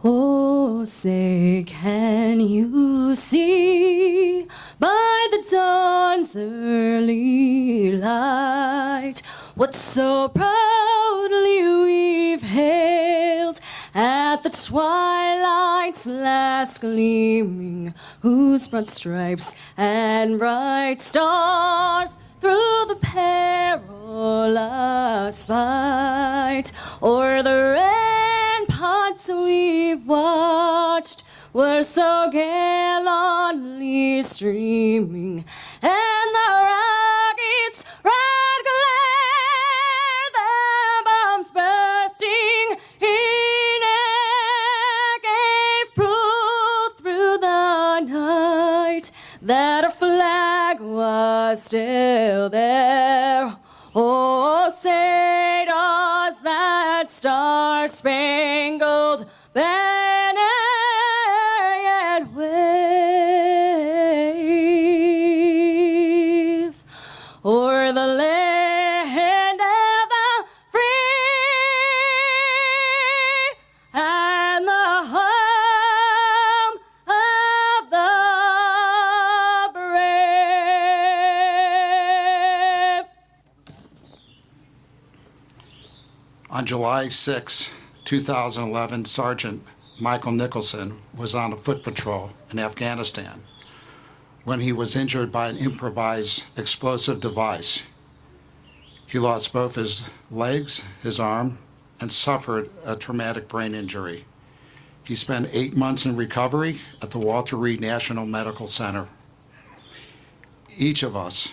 Oh, say, can you see by the dawn's early light what so proudly we've hailed at the twilight's last gleaming, whose broad stripes and bright stars through the perilous fight o'er the ramparts we've watched were so gallantly streaming, and the rockets' red glare, the bombs bursting in air, gave proof through the night that our flag was still there. Oh, say does that star-spangled banner yet wave o'er the land of the free and the home of the brave. On July 6, 2011, Sergeant Michael Nicholson was on a foot patrol in Afghanistan when he was injured by an improvised explosive device. He lost both his legs, his arm, and suffered a traumatic brain injury. He spent 8 months in recovery at the Walter Reed National Medical Center. Each of us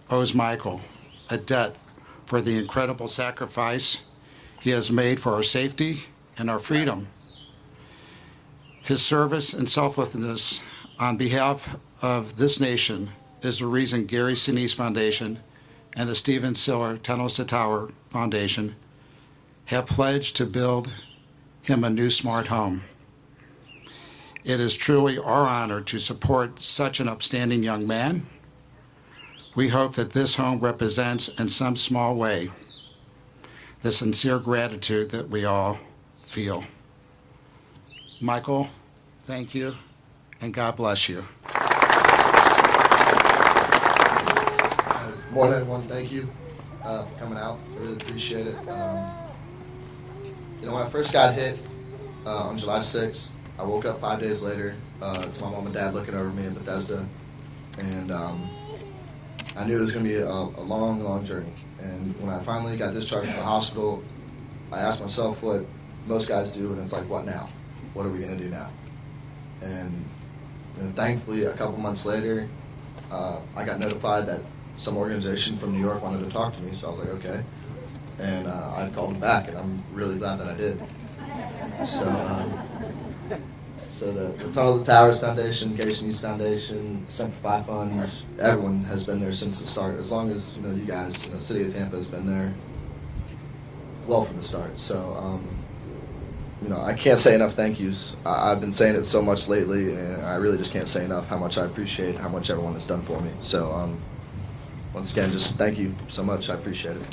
owes Michael a debt for the incredible sacrifice he has made for our safety and our freedom. His service and selflessness on behalf of this nation is the reason Gary Sinise Foundation and the Stephen Siller Tenosa Tower Foundation have pledged to build him a new smart home. It is truly our honor to support such an upstanding young man. We hope that this home represents in some small way the sincere gratitude that we all feel. Michael, thank you, and God bless you. Good morning, everyone. Thank you for coming out. I really appreciate it. When I first got hit on July 6th, I woke up 5 days later to my mom and dad looking over me in Bethesda, and I knew it was going to be a long, long journey. And when I finally got discharged from the hospital, I asked myself what most guys do, and it's like, what now? What are we going to do now? And thankfully, a couple months later, I got notified that some organization from New York wanted to talk to me, so I was like, okay. And I called them back, and I'm really glad that I did. So the Tunnel to Towers Foundation, Gary Sinise Foundation, Simplify Fund, everyone has been there since the start. As long as you guys, the city of Tampa has been there well from the start. So I can't say enough thank yous. I've been saying it so much lately, and I really just can't say enough how much I appreciate how much everyone has done for me. So once again, just thank you so much. I appreciate it.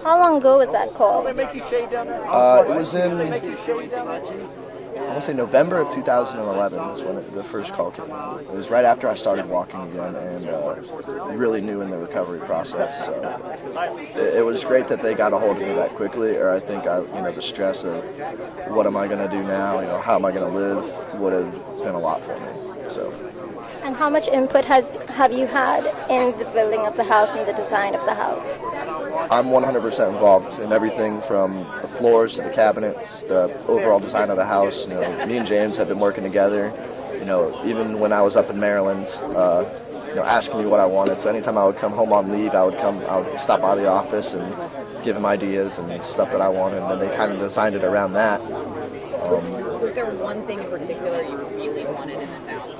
How long ago was that call? It was in, I want to say November of 2011 was when the first call came. It was right after I started walking again and really new in the recovery process. So it was great that they got a hold of me that quickly, or I think the stress of what am I going to do now, how am I going to live would have been a lot for me. So. And how much input have you had in the building of the house and the design of the house? I'm 100% involved in everything from the floors to the cabinets, the overall design of the house. Me and James have been working together. Even when I was up in Maryland, asking me what I wanted. So anytime I would come home on leave, I would stop by the office and give him ideas and stuff that I wanted, and then they kind of designed it around that. Was there one thing in particular you really wanted in this house?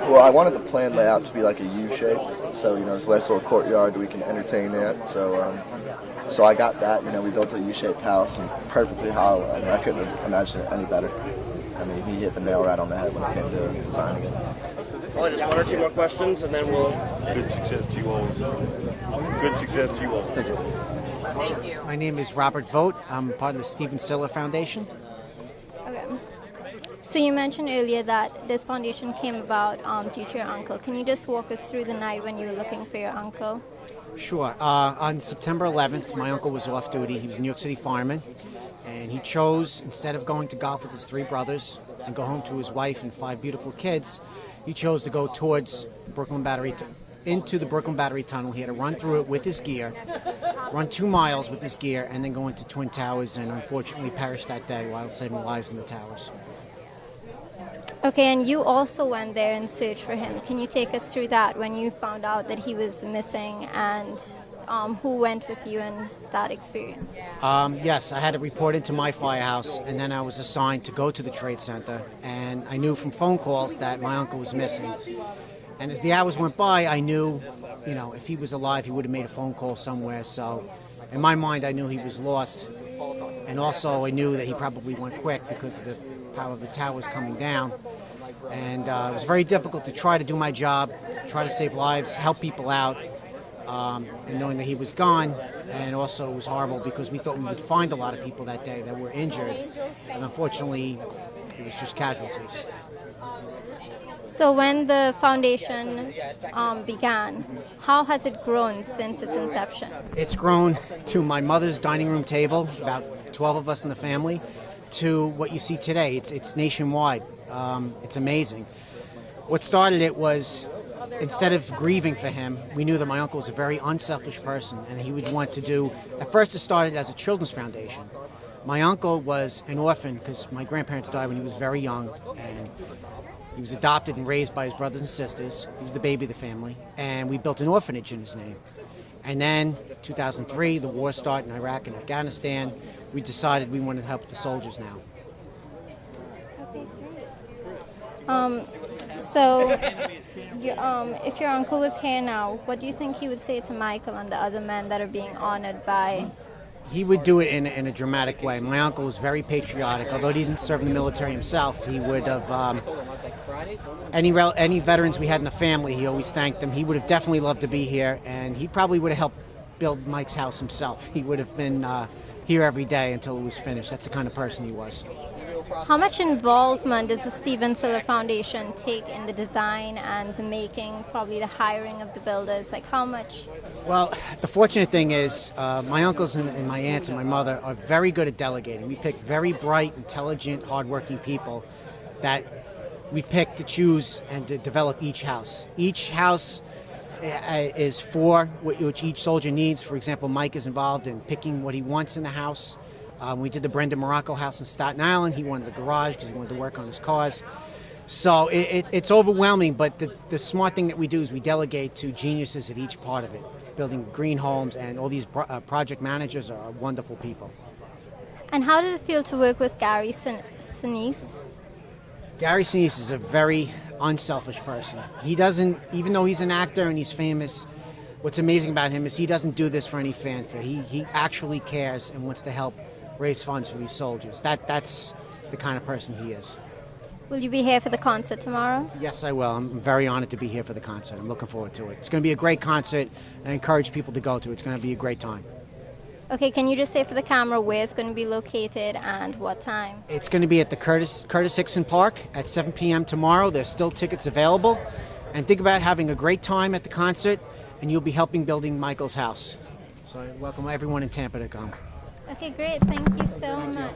Well, I wanted the plan layout to be like a U shape, so there's a nice little courtyard we can entertain at. So I got that. We built a U-shaped house, and perfectly how I couldn't have imagined it any better. He hit the nail right on the head when it came to designing it. Well, just one or two more questions, and then we'll. Good success to you all. Good success to you all. Thank you. My name is Robert Vogt. I'm part of the Siller Foundation. Okay. So you mentioned earlier that this foundation came about due to your uncle. Can you just walk us through the night when you were looking for your uncle? Sure. On September 11th, my uncle was off duty. He was a New York City fireman, and he chose, instead of going to golf with his 3 brothers and go home to his wife and 5 beautiful kids, he chose to go towards Brooklyn Battery, into the Brooklyn Battery Tunnel. He had to run through it with his gear, run 2 miles with his gear, and then go into Twin Towers, and unfortunately perished that day while saving lives in the towers. Okay, and you also went there and searched for him. Can you take us through that when you found out that he was missing, and who went with you in that experience? Yes, I had to report into my firehouse, and then I was assigned to go to the Trade Center, and I knew from phone calls that my uncle was missing. And as the hours went by, I knew, if he was alive, he would have made a phone call somewhere. So in my mind, I knew he was lost. And also I knew that he probably went quick because of the power of the towers coming down. And it was very difficult to try to do my job, try to save lives, help people out, and knowing that he was gone. And also it was horrible because we thought we would find a lot of people that day that were injured. And unfortunately, it was just casualties. So when the foundation began, how has it grown since its inception? It's grown to my mother's dining room table, about 12 of us in the family, to what you see today. It's nationwide. It's amazing. What started it was, instead of grieving for him, we knew that my uncle was a very unselfish person, and he would want to do, at first it started as a children's foundation. My uncle was an orphan because my grandparents died when he was very young, and he was adopted and raised by his brothers and sisters. He was the baby of the family, and we built an orphanage in his name. And then, 2003, the war started in Iraq and Afghanistan. We decided we wanted to help the soldiers now. So, if your uncle was here now, what do you think he would say to Michael and the other men that are being honored by? He would do it in a dramatic way. My uncle was very patriotic. Although he didn't serve in the military himself, he would have, any veterans we had in the family, he always thanked them. He would have definitely loved to be here, and he probably would have helped build Mike's house himself. He would have been here every day until it was finished. That's the kind of person he was. How much involvement does the Siller Foundation take in the design and the making, probably the hiring of the builders? Like how much? Well, the fortunate thing is my uncles and my aunts and my mother are very good at delegating. We pick very bright, intelligent, hardworking people that we pick to choose and to develop each house. Each house is for which each soldier needs. For example, Mike is involved in picking what he wants in the house. We did the Brendan Morocco house in Staten Island. He wanted the garage because he wanted to work on his cars. So it's overwhelming, but the smart thing that we do is we delegate to geniuses at each part of it, building green homes, and all these project managers are wonderful people. And how did it feel to work with Gary Sinise? Gary Sinise is a very unselfish person. He doesn't, even though he's an actor and he's famous, what's amazing about him is he doesn't do this for any fanfare. He actually cares and wants to help raise funds for these soldiers. That's the kind of person he is. Will you be here for the concert tomorrow? Yes, I will. I'm very honored to be here for the concert. I'm looking forward to it. It's going to be a great concert, and I encourage people to go to it. It's going to be a great time. Okay, can you just say for the camera where it's going to be located and what time? It's going to be at the Curtis Hickson Park at 7 p.m. tomorrow. There's still tickets available. And think about having a great time at the concert, and you'll be helping building Michael's house. So I welcome everyone in Tampa to come. Okay, great. Thank you so much.